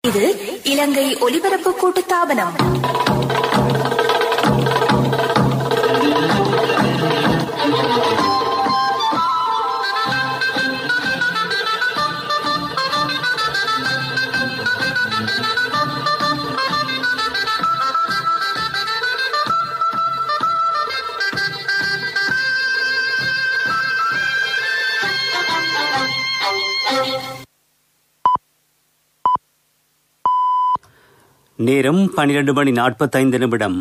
இது இலங்கை ஒலிபரப்பு கூட்டுத்தாபனம். நேரம் 12:45.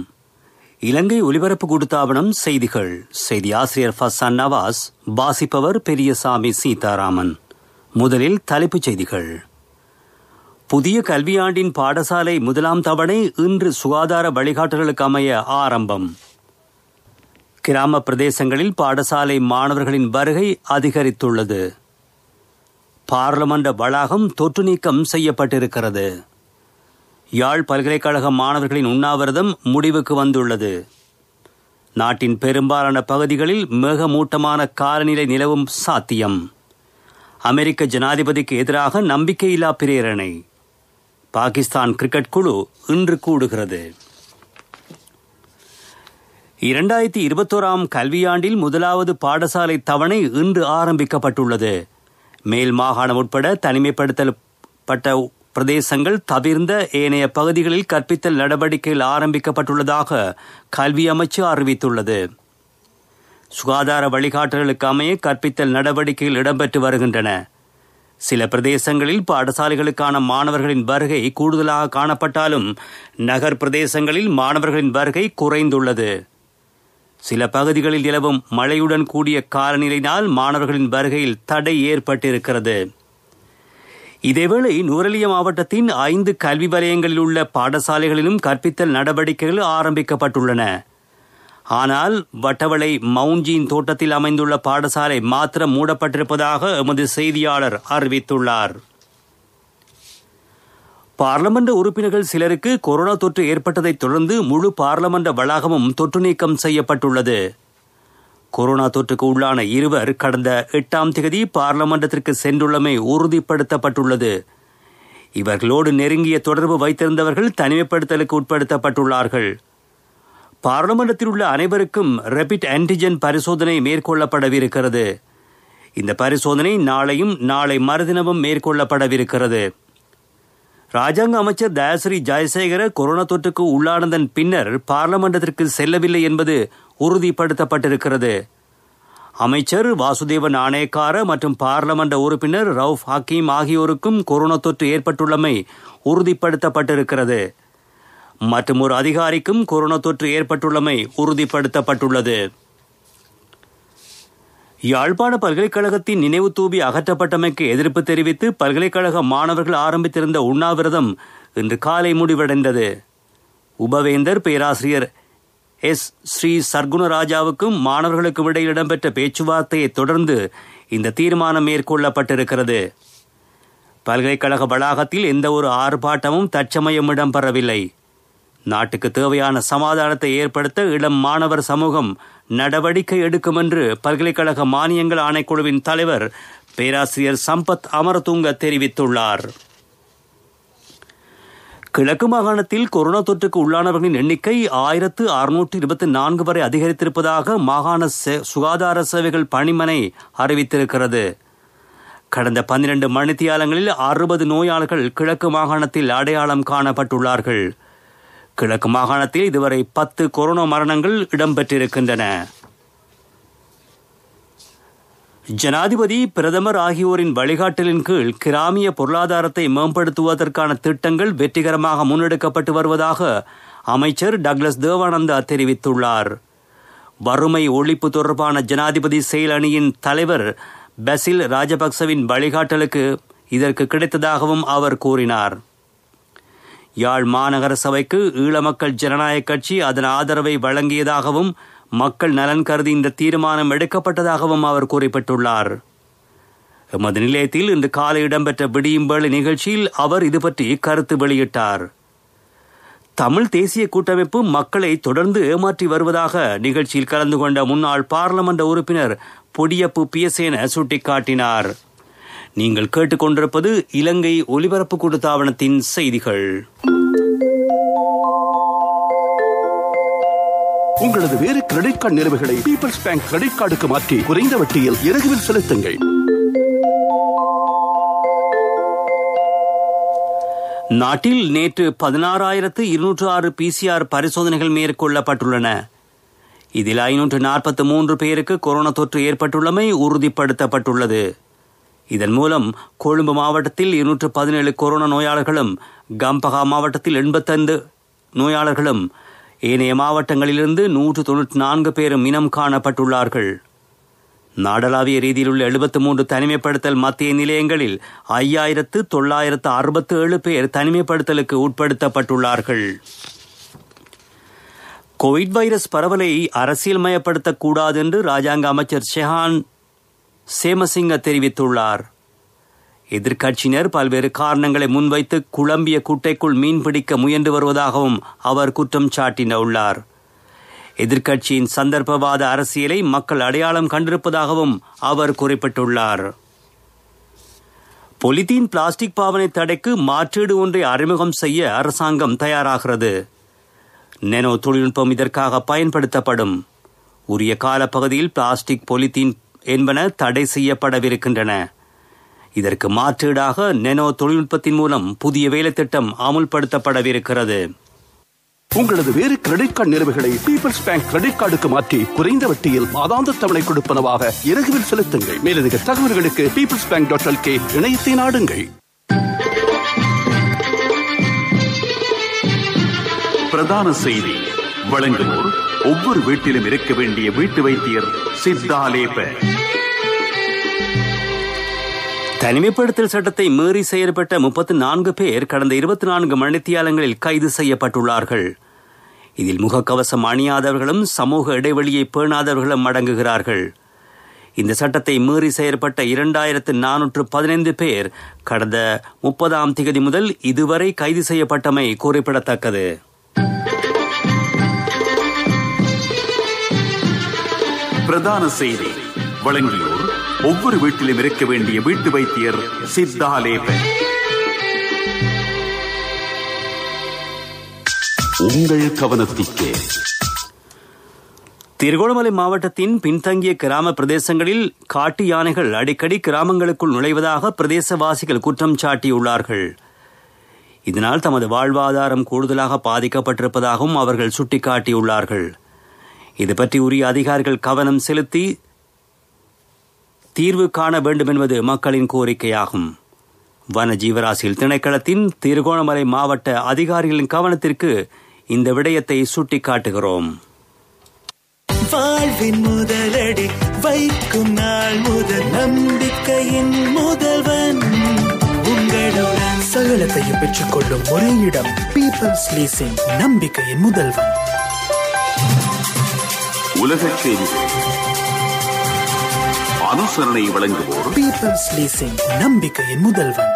இலங்கை ஒலிபரப்பு கூட்டுத்தாபனம் செய்திகள். செய்தி ஆசிரியர் ஃபசான் நவாஸ், வாசிப்பவர் பெரியசாமி சீதாராமன். முதலில் தலைப்புச் செய்திகள். புதிய கல்வியாண்டின் பாடசாலை முதலாம் தவணை இன்று சுகாதார வழிகாட்டுதலுக்கு அமைய ஆரம்பம். கிராம பிரதேசங்களில் பாடசாலை மாணவர்களின் வருகை அதிகரித்துள்ளது. பாராளுமன்ற வளாகம் தொற்று நீக்கம் செய்யப்பட்டிருக்கிறது. யாழ் பல்கலைக்கழக மாணவர்களின் உண்ணாவிரதம் முடிவுக்கு வந்துள்ளது. நாட்டின் பெரும்பாலான பகுதிகளில் மேகமூட்டமான காலநிலை நிலவும் சாத்தியம். அமெரிக்க ஜனாதிபதிக்கு எதிராக நம்பிக்கையில்லா பிரேரணை. பாகிஸ்தான் கிரிக்கெட் குழு இன்று கூடுகிறது. 2021 கல்வியாண்டில் முதலாவது பாடசாலை தவணை இன்று ஆரம்பிக்கப்பட்டுள்ளது. மேல் மாகாணம் உட்பட தனிமைப்படுத்தப்பட்ட பிரதேசங்கள் தவிர்ந்த ஏனைய பகுதிகளில் கற்பித்தல் நடவடிக்கைகள் ஆரம்பிக்கப்பட்டுள்ளதாக கல்வி அமைச்சு அறிவித்துள்ளது. சுகாதார வழிகாட்டுதலுக்கு அமைய கற்பித்தல் நடவடிக்கைகள் இடம்பெற்று வருகின்றன. சில பிரதேசங்களில் பாடசாலைகளுக்கான மாணவர்களின் வருகை கூடுதலாக காணப்பட்டாலும் நகர் பிரதேசங்களில் மாணவர்களின் வருகை குறைந்துள்ளது. சில பகுதிகளில் நிலவும் மழையுடன் கூடிய காலநிலையினால் மாணவர்களின் வருகையில் தடை ஏற்பட்டிருக்கிறது. இதேவேளை நுவரெலியா மாவட்டத்தின் 5 கல்வி வலயங்களில் உள்ள பாடசாலைகளிலும் கற்பித்தல் நடவடிக்கைகள் ஆரம்பிக்கப்பட்டுள்ளன. ஆனால் வட்டவளை மவுஞ்சியின் தோட்டத்தில் அமைந்துள்ள பாடசாலை மாத்திரம் மூடப்பட்டிருப்பதாக எமது செய்தியாளர் அறிவித்துள்ளார். பார்லமெண்ட் உறுப்பினர்கள் சிலருக்கு கொரோனா தொற்று ஏற்பட்டதைத் தொடர்ந்து முழு பார்லமெண்ட் வளாகமும் தொற்று நீக்கம் செய்யப்பட்டுள்ளது. கொரோனா தொற்றுக்கு உள்ளான 2 கடந்த 8ஆம் தேதி பார்லமெண்டத்திற்கு சென்றுள்ளமை உறுதிப்படுத்தப்பட்டுள்ளது. இவர்களோடு நெருங்கிய தொடர்பு வைத்திருந்தவர்கள் தனிமைப்படுத்தலுக்கு உட்படுத்தப்பட்டுள்ளார்கள். பார்லமெண்டத்தில் உள்ள அனைவருக்கும் ரேபிட் ஆன்டிஜென் பரிசோதனை மேற்கொள்ளப்படவிருக்கிறது. இந்த பரிசோதனை நாளையும் நாளை மறுதினமும் மேற்கொள்ளப்படவிருக்கிறது. ராஜாங்க அமைச்சர் தயாசிறி ஜெயசேகர கொரோனா தொற்றுக்கு உள்ளானதன் பின்னர் பார்லமெண்டத்திற்கு செல்லவில்லை என்பது உறுதிப்படுத்தப்பட்டிருக்கிறது. அமைச்சர் வாசுதேவ நாணயக்கார மற்றும் பார்லமெண்ட் உறுப்பினர் ரவுஃப் ஹக்கீம் ஆகியோருக்கும் கொரோனா தொற்று ஏற்பட்டுள்ளமை உறுதிப்படுத்தப்பட்டிருக்கிறது. மற்றும் ஒரு அதிகாரிக்கும் கொரோனா தொற்று ஏற்பட்டுள்ளமை உறுதிப்படுத்தப்பட்டுள்ளது. யாழ்ப்பாண பல்கலைக்கழகத்தின் நினைவு தூபி அகற்றப்பட்டமைக்கு எதிர்ப்பு தெரிவித்து பல்கலைக்கழக மாணவர்கள் ஆரம்பித்திருந்த உண்ணாவிரதம் இன்று காலை முடிவடைந்தது. உபவேந்தர் பேராசிரியர் எஸ். ஸ்ரீ சர்க்குணராஜாவுக்கும் மாணவர்களுக்கும் இடையில் இடம்பெற்ற பேச்சுவார்த்தையை தொடர்ந்து இந்த தீர்மானம் மேற்கொள்ளப்பட்டிருக்கிறது. பல்கலைக்கழக வளாகத்தில் எந்த ஒரு ஆர்ப்பாட்டமும் தற்சமயம் இடம்பெறவில்லை. நாட்டுக்கு தேவையான சமாதானத்தை ஏற்படுத்த இளம் மாணவர் சமூகம் நடவடிக்கை எடுக்கும் என்று பல்கலைக்கழக மானியங்கள் ஆணைக்குழுவின் தலைவர் பேராசிரியர் சம்பத் அமரதுங்க தெரிவித்துள்ளார். கிழக்கு மாகாணத்தில் கொரோனா தொற்றுக்கு உள்ளானவர்களின் எண்ணிக்கை 1624 வரை அதிகரித்திருப்பதாக மாகாண சுகாதார சேவைகள் பணிமனை அறிவித்திருக்கிறது. கடந்த 12 மணித்தியாலங்களில் 60 நோயாளர்கள் கிழக்கு மாகாணத்தில் அடையாளம் காணப்பட்டுள்ளார்கள். கிழக்கு மாகாணத்தில் இதுவரை 10 கொரோனா மரணங்கள் இடம்பெற்றிருக்கின்றன. ஜனாதிபதி, பிரதமர் ஆகியோரின் வழிகாட்டலின் கீழ் கிராமிய பொருளாதாரத்தை மேம்படுத்துவதற்கான திட்டங்கள் வெற்றிகரமாக முன்னெடுக்கப்பட்டு வருவதாக அமைச்சர் டக்ளஸ் தேவானந்தா தெரிவித்துள்ளார். வறுமை ஒழிப்பு தொடர்பான ஜனாதிபதி செயல் அணியின் தலைவர் பசில் ராஜபக்சவின் வழிகாட்டலுக்கு இதற்கு கிடைத்ததாகவும் அவர் கூறினார். யாழ் மாநகர சபைக்கு ஈழ மக்கள் ஜனநாயக கட்சி அதன் ஆதரவை வழங்கியதாகவும் மக்கள் நலன் கருதி இந்த தீர்மானம் எடுக்கப்பட்டதாகவும் அவர் குறிப்பிட்டுள்ளார். எமது நிலையத்தில் இன்று காலை இடம்பெற்ற விடியும்பேளை நிகழ்ச்சியில் அவர் இது பற்றி கருத்து வெளியிட்டார். தமிழ் தேசிய கூட்டமைப்பு மக்களை தொடர்ந்து ஏமாற்றி வருவதாக நிகழ்ச்சியில் கலந்து கொண்ட முன்னாள் பாராளுமன்ற உறுப்பினர் பொடியப்பு பியசேன சுட்டிக்காட்டினார். நீங்கள் கேட்டுக்கொண்டிருப்பது இலங்கை ஒலிபரப்பு கூட்டுத்தாபனத்தின் செய்திகள். உங்களது வேறு கிரெடிட் கார்டு நிலுவைகளை பீப்பிள்ஸ் பேங்க் கிரெடிட் கார்டுக்கு மாற்றி குறைந்த வட்டியில் இலகுவில் செலுத்துங்கள். நாட்டில் நேற்று 16,206 PCR பரிசோதனைகள் மேற்கொள்ளப்பட்டுள்ளன. இதில் 543 பேருக்கு கொரோனா தொற்று ஏற்பட்டுள்ளமை உறுதிப்படுத்தப்பட்டுள்ளது. இதன் மூலம் கொழும்பு மாவட்டத்தில் 217 கொரோனா நோயாளர்களும், கம்பகா மாவட்டத்தில் 85 நோயாளர்களும், ஏனைய மாவட்டங்களிலிருந்து 194 பேரும் இனம் காணப்பட்டுள்ளார்கள். நாடளாவிய ரீதியில் உள்ள 73 தனிமைப்படுத்தல் மத்திய நிலையங்களில் 5,967 பேர் தனிமைப்படுத்தலுக்கு உட்படுத்தப்பட்டுள்ளார்கள். கோவிட் வைரஸ் பரவலை அரசியல் மயப்படுத்தக்கூடாது என்று ராஜாங்க அமைச்சர் ஷெஹான் சேமசிங்க தெரிவித்துள்ளார். எதிர்க்கட்சியினர் பல்வேறு காரணங்களை முன்வைத்து குழம்பிய குட்டைக்குள் மீன்பிடிக்க முயன்று வருவதாகவும் அவர் குற்றம் சாட்டியுள்ளார். எதிர்க்கட்சியின் சந்தர்ப்பவாத அரசியலை மக்கள் அடையாளம் கண்டிருப்பதாகவும் அவர் குறிப்பிட்டுள்ளார். பொலித்தீன் பிளாஸ்டிக் பாவனை தடைக்கு மாற்றீடு ஒன்றை அறிமுகம் செய்ய அரசாங்கம் தயாராகிறது. நேனோ தொழில்நுட்பம் இதற்காக பயன்படுத்தப்படும். உரிய காலப்பகுதியில் பிளாஸ்டிக், பொலித்தீன் என்பன தடை செய்யப்படவிருக்கின்றன. இதற்கு மாற்றீடாக நேனோ தொழில்நுட்பத்தின் மூலம் புதிய வேலை திட்டம் அமுல்படுத்தப்படவிருக்கிறது. உங்களது வேறு கிரெடிட் கார்டு நிலுவைகளை பீப்பிள்ஸ் பேங்க் கிரெடிட் கார்டுக்கு மாற்றி குறைந்த வட்டியில் மாதாந்த தவணை கொடுப்பனவாக இலகுவில் செலுத்துங்கள். மேலதிக தகவல்களுக்கு peoplesbank.lk இணையத்தை நாடுங்கள். பிரதான செய்தி வழங்குவோர் ஒவ்வொரு வீட்டிலும் இருக்க வேண்டிய வீட்டு வைத்தியர் சித்தாலேப. தனிமைப்படுத்தல் சட்டத்தை மீறி செயல்பட்ட 34 பேர் கடந்த 24 மணித்தியாலங்களில் கைது செய்யப்பட்டுள்ளார்கள். இதில் முகக்கவசம் அணியாதவர்களும் சமூக இடைவெளியை பேணாதவர்களும் அடங்குகிறார்கள். இந்த சட்டத்தை மீறி செயற்பட்ட 2,415 பேர் கடந்த 30ஆம் திகதி முதல் இதுவரை கைது செய்யப்பட்டமை குறிப்பிடத்தக்கது. பிரதான செய்தி வழங்கியோர் ஒவ்வொரு வீட்டிலும் இருக்க வேண்டிய வீட்டு வைத்தியர் சித்தாலேப. உங்கள் கவனத்திற்கு திருகோணமலை மாவட்டத்தின் பின்தங்கிய கிராம பிரதேசங்களில் காட்டு யானைகள் அடிக்கடி கிராமங்களுக்குள் நுழைவதாக பிரதேசவாசிகள் குற்றம் சாட்டியுள்ளார்கள். இதனால் தமது வாழ்வாதாரம் கூடுதலாக பாதிக்கப்பட்டிருப்பதாகவும் அவர்கள் சுட்டிக்காட்டியுள்ளார்கள். இது பற்றி உரிய அதிகாரிகள் கவனம் செலுத்தி தீர்வு காண வேண்டும் என்பது மக்களின் கோரிக்கையாகும். வன ஜீவராசிகள் திணைக்களத்தின் திருகோணமலை மாவட்ட அதிகாரிகளின் கவனத்திற்கு இந்த விடயத்தை சுட்டிக்காட்டுகிறோம். வாழ்வின் முதலடி வைக்கும் நாள் முதல் நம்பிக்கையின் முதல்வன் உங்களுடன் சகலத்தையும் பெற்றுக்கொள்ளும் ஒரே இடம் பீப்பிள்ஸ் லீசிங், நம்பிக்கையின் முதல்வன். உலகச் செய்திகள் அனுசரணை வழங்குவோர் பீப்பிள்ஸ் லீசிங், நம்பிக்கையின் முதல்வன்.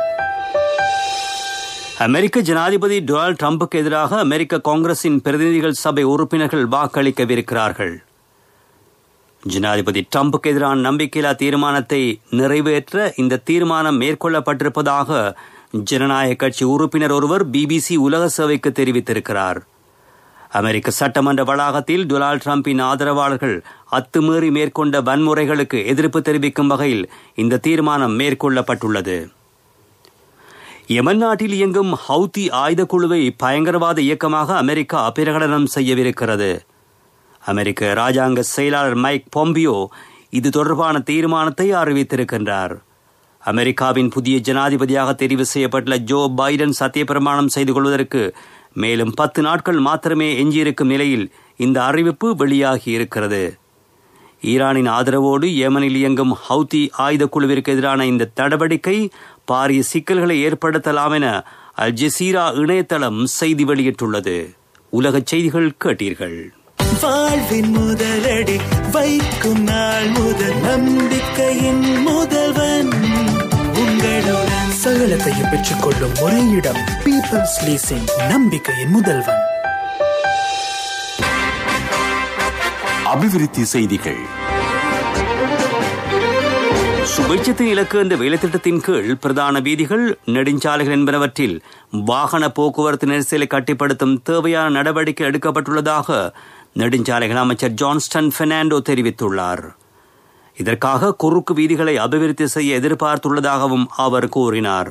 அமெரிக்க ஜனாதிபதி டொனால்ட் ட்ரம்புக்கு எதிராக அமெரிக்க காங்கிரசின் பிரதிநிதிகள் சபை உறுப்பினர்கள் வாக்களிக்கவிருக்கிறார்கள். ஜனாதிபதி ட்ரம்புக்கு எதிரான நம்பிக்கையில்லா தீர்மானத்தை நிறைவேற்ற இந்த தீர்மானம் மேற்கொள்ளப்பட்டிருப்பதாக ஜனநாயக கட்சி உறுப்பினர் ஒருவர் BBC உலக சேவைக்கு தெரிவித்திருக்கிறார். அமெரிக்க சட்டமன்ற வளாகத்தில் டொனால்ட் ட்ரம்பின் ஆதரவாளர்கள் அத்துமீறி மேற்கொண்ட வன்முறைகளுக்கு எதிர்ப்பு தெரிவிக்கும் வகையில் இந்த தீர்மானம் மேற்கொள்ளப்பட்டுள்ளது. யெமன் நாட்டில் இயங்கும் ஹவுதி ஆயுத குழுவை பயங்கரவாத இயக்கமாக அமெரிக்கா பிரகடனம் செய்யவிருக்கிறது. அமெரிக்க ராஜாங்க செயலாளர் மைக் பொம்பியோ இது தொடர்பான தீர்மானத்தை அறிவித்திருக்கின்றார். அமெரிக்காவின் புதிய ஜனாதிபதியாக தெரிவு செய்யப்பட்டுள்ள ஜோ பைடன் சத்தியப்பிரமாணம் செய்து கொள்வதற்கு மேலும் 10 நாட்கள் மாத்திரமே எஞ்சியிருக்கும் நிலையில் இந்த அறிவிப்பு வெளியாகி இருக்கிறது. ஈரானின் ஆதரவோடு யேமனில் இயங்கும் ஹவுதி ஆயுத குழுவிற்கு எதிரான இந்த நடவடிக்கை பாரிய சிக்கல்களை ஏற்படுத்தலாம் என அல் ஜசீரா இணையதளம் செய்தி வெளியிட்டுள்ளது. உலகச் செய்திகள் கேட்டீர்கள். வாழ்வின் முதலடி வைக்கும் நாள் முதல் நம்பிக்கையின் முதல்வன் உங்களுடன் சகலத்தையும் பெற்றுக்கொள்ளும் ஒரே இடம் பீப்பிள்ஸ் லீசிங், நம்பிக்கையின் முதல்வன். அபிவிருத்தி செய்திகள் சுபேட்சத்தின் இலக்கு என்ற வேலைத்திட்டத்தின் கீழ் பிரதான வீதிகள், நெடுஞ்சாலைகள் என்பனவற்றில் வாகன போக்குவரத்து நெரிசலை கட்டுப்படுத்தும் தேவையான நடவடிக்கை எடுக்கப்பட்டுள்ளதாக நெடுஞ்சாலைகள் அமைச்சர் ஜான்ஸ்டன் பெர்னாண்டோ தெரிவித்துள்ளார். இதற்காக குறுக்கு வீதிகளை அபிவிருத்தி செய்ய எதிர்பார்த்துள்ளதாகவும் அவர் கூறினார்.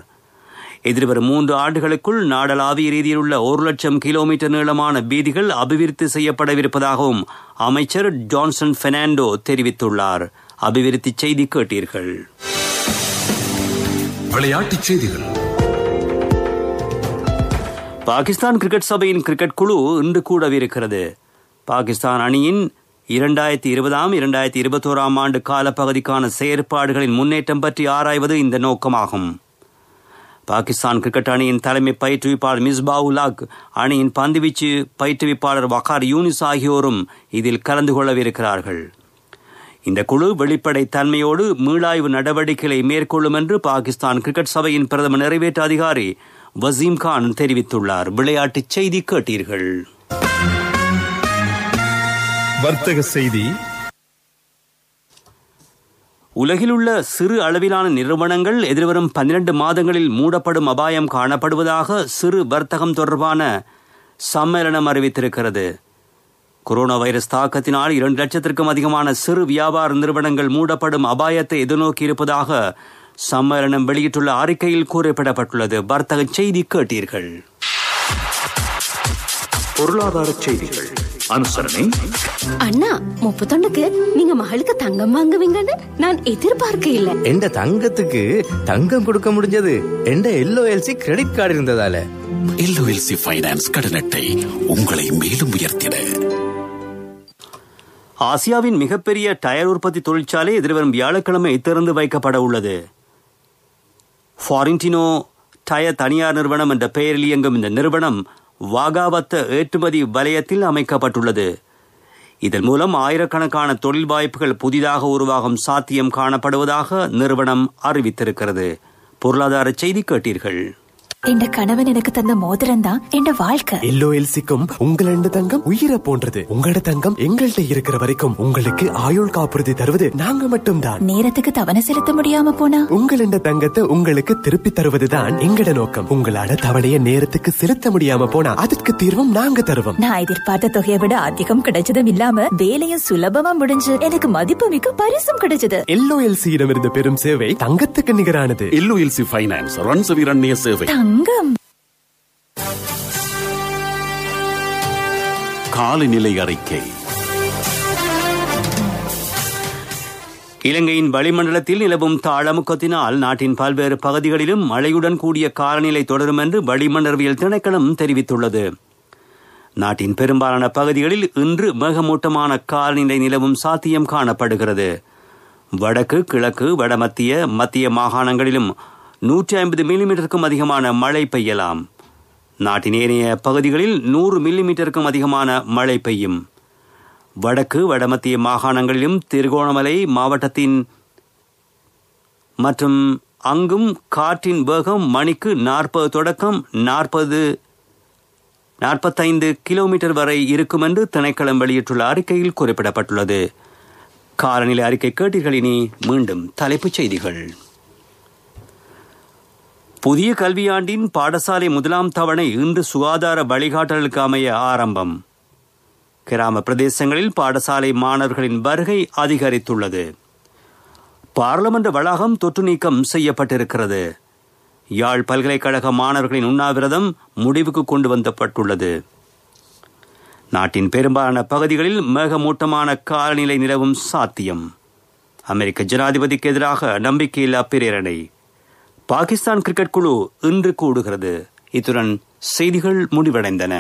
எதிர்வரும் 3 ஆண்டுகளுக்குள் நாடளாவிய ரீதியில் உள்ள 1,00,000 கிலோமீட்டர் நீளமான வீதிகள் அபிவிருத்தி செய்யப்படவிருப்பதாகவும் அமைச்சர் ஜான்ஸ்டன் பெர்னாண்டோ தெரிவித்துள்ளார். அபிவிருத்தி செய்தி கேட்டீர்கள். விளையாட்டுச் செய்திகள். பாகிஸ்தான் கிரிக்கெட் சபையின் கிரிக்கெட் குழு இன்று கூடவிருக்கிறது. பாகிஸ்தான் அணியின் 2020-2021 ஆண்டு காலப்பகுதிக்கான செயற்பாடுகளின் முன்னேற்றம் பற்றி ஆராய்வது இந்த நோக்கமாகும். பாகிஸ்தான் கிரிக்கெட் அணியின் தலைமை பயிற்றுவிப்பாளர் மிஸ்பாவுல் ஹக், அணியின் பந்துவீச்சு பயிற்றுவிப்பாளர் வகார் யூனிஸ் ஆகியோரும் இதில் கலந்து கொள்ளவிருக்கிறார்கள். இந்த குழு வெளிப்படை தன்மையோடு மீளாய்வு நடவடிக்கைகளை மேற்கொள்ளும் என்று பாகிஸ்தான் கிரிக்கெட் சபையின் பிரதம நிறைவேற்று அதிகாரி வசீம் கான் தெரிவித்துள்ளார். விளையாட்டுச் செய்தி கேட்டீர்கள். வர்த்தக செய்தி. உலகில் உள்ள சிறு அளவிலான நிறுவனங்கள் எதிர்வரும் 12 மாதங்களில் மூடப்படும் அபாயம் காணப்படுவதாக சிறு வர்த்தகம் தொடர்பான சம்மேளனம் அறிவித்திருக்கிறது. கொரோனா வைரஸ் தாக்கத்தினால் 2 லட்சத்திற்கும் அதிகமான சிறு வியாபார நிறுவனங்கள் மூடப்படும் அபாயத்தை எதிர்நோக்கி இருப்பதாக சம்மேளனம் வெளியிட்டுள்ள அறிக்கையில் குறிப்பிடப்பட்டுள்ளது. வர்த்தக செய்தி கேட்டீர்கள். பொருளாதார செய்திகள் அனுசரணை. அண்ணா 31க்கு நீங்க மகளுக்கு தங்கம் வாங்குவீங்கன்னு நான் எதிர்பார்க்க இல்ல. எந்த தங்கத்துக்கு தங்கம் கொடுக்க முடிஞ்சது எந்த LOLC கிரெடிட் கார்டு இருந்ததால. LOLC ஃபைனான்ஸ் கடனட்டை உங்களை மேலும் உயர்த்திட. ஆசியாவின் மிகப்பெரிய டயர் உற்பத்தி தொழிற்சாலை எதிர்வரும் வியாழக்கிழமை திறந்து வைக்கப்பட உள்ளது. ஃபாரின்டினோ டயர் தனியார் நிறுவனம் என்ற பெயரில் இயங்கும் இந்த நிறுவனம் வாகாவத்த ஏற்றுமதி வலயத்தில் அமைக்கப்பட்டுள்ளது. இதன் மூலம் ஆயிரக்கணக்கான தொழில் வாய்ப்புகள் புதிதாக உருவாகும் சாத்தியம் காணப்படுவதாக நிறுவனம் அறிவித்திருக்கிறது. பொருளாதார செய்தி கேட்டீர்கள். என் கணவன் எனக்கு தந்த மோதிரம் தான் என் வாழ்க்கை. LOLCக்கும் உங்களோட தங்கம் உயிரை போன்றது. உங்களோட தங்கம் எங்கள்கிட்ட இருக்கிற வரைக்கும் உங்களுக்கு ஆயுள் காப்புறுதி தருவது நாங்க மட்டும்தான். நேரத்துக்கு தவணை செலுத்த முடியாம போனா உங்களோட தங்கத்தை உங்களுக்கு திருப்பி தருவதுதான் எங்கட நோக்கம். உங்களால தவணைய நேரத்துக்கு செலுத்த முடியாம போனா அதற்கு தீர்வும் நாங்க தருவோம். நான் எதிர்பார்த்த தொகையை விட அதிகம் கிடைச்சதும் இல்லாம வேலையும் சுலபமா முடிஞ்சு எனக்கு மதிப்புமிக்க பரிசும் கிடைச்சது. LOLC இடமிருந்து பெறும் சேவை தங்கத்துக்கு நிகரானது. LOLC ஃபைனான்ஸ் ரன்சவிரண்ய சேவை. காலநிலை அறிக்கை. இலங்கையின் வளிமண்டலத்தில் நிலவும் தாழமுக்கத்தினால் நாட்டின் பல்வேறு பகுதிகளிலும் மழையுடன் கூடிய காலநிலை தொடரும் என்று வளிமண்டலவியல் திணைக்களம் தெரிவித்துள்ளது. நாட்டின் பெரும்பாலான பகுதிகளில் இன்று மேகமூட்டமான காலநிலை நிலவும் சாத்தியம் காணப்படுகிறது. வடக்கு, கிழக்கு, வடமத்திய, மத்திய மாகாணங்களிலும் 150 மில்லிமீட்டருக்கும் அதிகமான மழை பெய்யலாம். நாட்டின் ஏனைய பகுதிகளில் 100 மில்லிமீட்டருக்கும் அதிகமான மழை பெய்யும். வடக்கு, வடமத்திய மாகாணங்களிலும் திருகோணமலை மாவட்டத்தின் மற்றும் அங்கும் காற்றின் வேகம் மணிக்கு 40 தொடக்கம் 45 கிலோமீட்டர் வரை இருக்கும் என்று திணைக்களம் வெளியிட்டுள்ள அறிக்கையில் குறிப்பிடப்பட்டுள்ளது. காலநிலை அறிக்கை கேட்டீர்கள். இனி மீண்டும் தலைப்புச் செய்திகள். புதிய கல்வியாண்டின் பாடசாலை 1ஆம் தவணை இன்று சுகாதார வழிகாட்டலுக்கு அமைய ஆரம்பம். கிராம பிரதேசங்களில் பாடசாலை மாணவர்களின் வருகை அதிகரித்துள்ளது. பாராளுமன்ற வளாகம் தொற்று நீக்கம் செய்யப்பட்டிருக்கிறது. யாழ் பல்கலைக்கழக மாணவர்களின் உண்ணாவிரதம் முடிவுக்கு கொண்டு வந்தப்பட்டுள்ளது. நாட்டின் பெரும்பாலான பகுதிகளில் மேகமூட்டமான காலநிலை நிலவும் சாத்தியம். அமெரிக்க ஜனாதிபதிக்கு எதிராக நம்பிக்கையில்லா பிரேரணை. பாகிஸ்தான் கிரிக்கெட் குழு இன்று கூடுகிறது. இத்துடன் செய்திகள் முடிவடைந்தன.